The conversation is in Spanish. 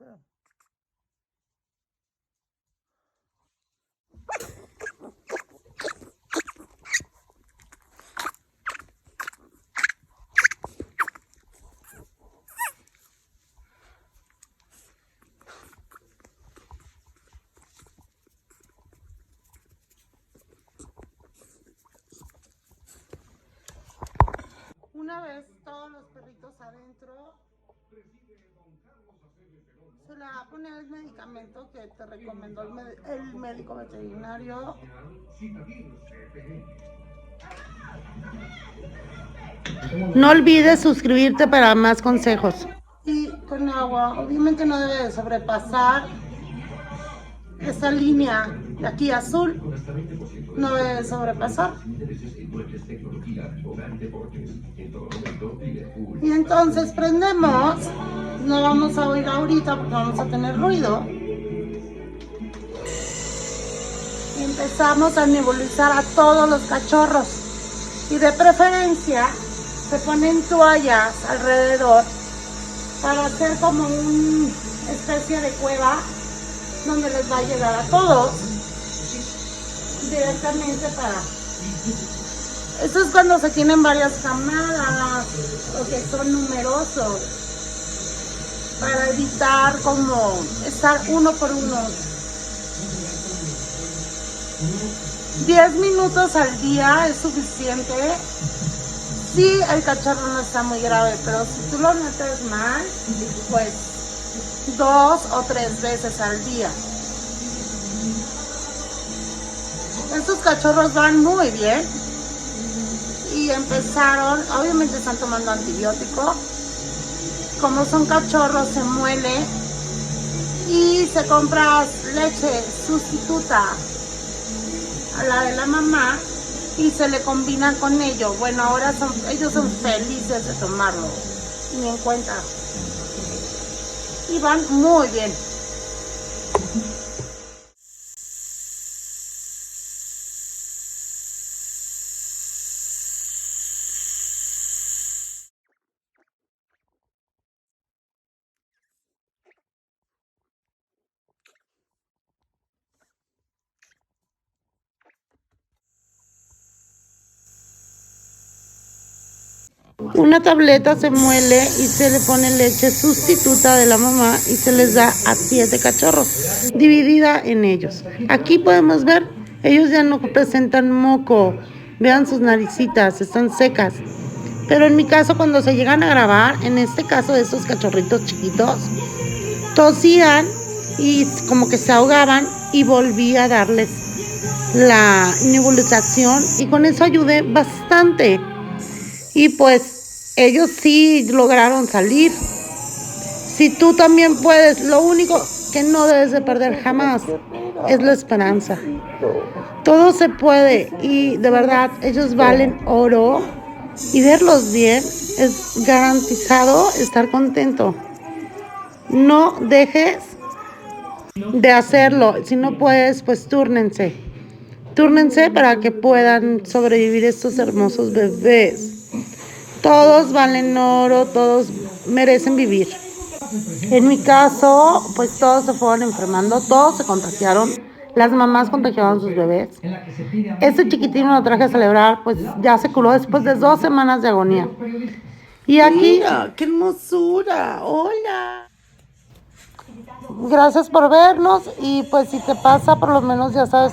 feo. Una vez todos los perritos adentro, se le va a poner el medicamento que te recomendó el médico veterinario. No olvides suscribirte para más consejos. Y con agua, obviamente no debe de sobrepasar esa línea de aquí azul, no debe de sobrepasar. Y entonces prendemos, no vamos a oír ahorita porque vamos a tener ruido. Y empezamos a nebulizar a todos los cachorros. Y de preferencia se ponen toallas alrededor para hacer como una especie de cueva donde les va a llegar a todos directamente para... Eso es cuando se tienen varias camadas o que son numerosos, para evitar como estar uno por uno. 10 minutos al día es suficiente si el cachorro no está muy grave, pero si tú lo notas mal, pues 2 o 3 veces al día. Estos cachorros van muy bien y empezaron, obviamente están tomando antibiótico. Como son cachorros se muele y se compra leche sustituta a la de la mamá y se le combina con ello. Bueno, ahora ellos son felices de tomarlo, ni en cuenta. Y van muy bien. Una tableta se muele y se le pone leche sustituta de la mamá y se les da a 7 cachorros, dividida en ellos. Aquí podemos ver, ellos ya no presentan moco. Vean sus naricitas, están secas. Pero en mi caso, cuando se llegan a grabar, en este caso de estos cachorritos chiquitos, tosían y como que se ahogaban y volví a darles la nebulización y con eso ayudé bastante. Y pues ellos sí lograron salir. Si tú también puedes, lo único que no debes de perder jamás es la esperanza. Todo se puede y de verdad ellos valen oro y verlos bien es garantizado estar contento. No dejes de hacerlo. Si no puedes, pues túrnense. Túrnense para que puedan sobrevivir estos hermosos bebés. Todos valen oro, todos merecen vivir. En mi caso, pues todos se fueron enfermando, todos se contagiaron. Las mamás contagiaban a sus bebés. Este chiquitín lo traje a celebrar, pues ya se curó después de 2 semanas de agonía. Y aquí, mira, qué hermosura. Hola. Gracias por vernos y pues si te pasa, por lo menos ya sabes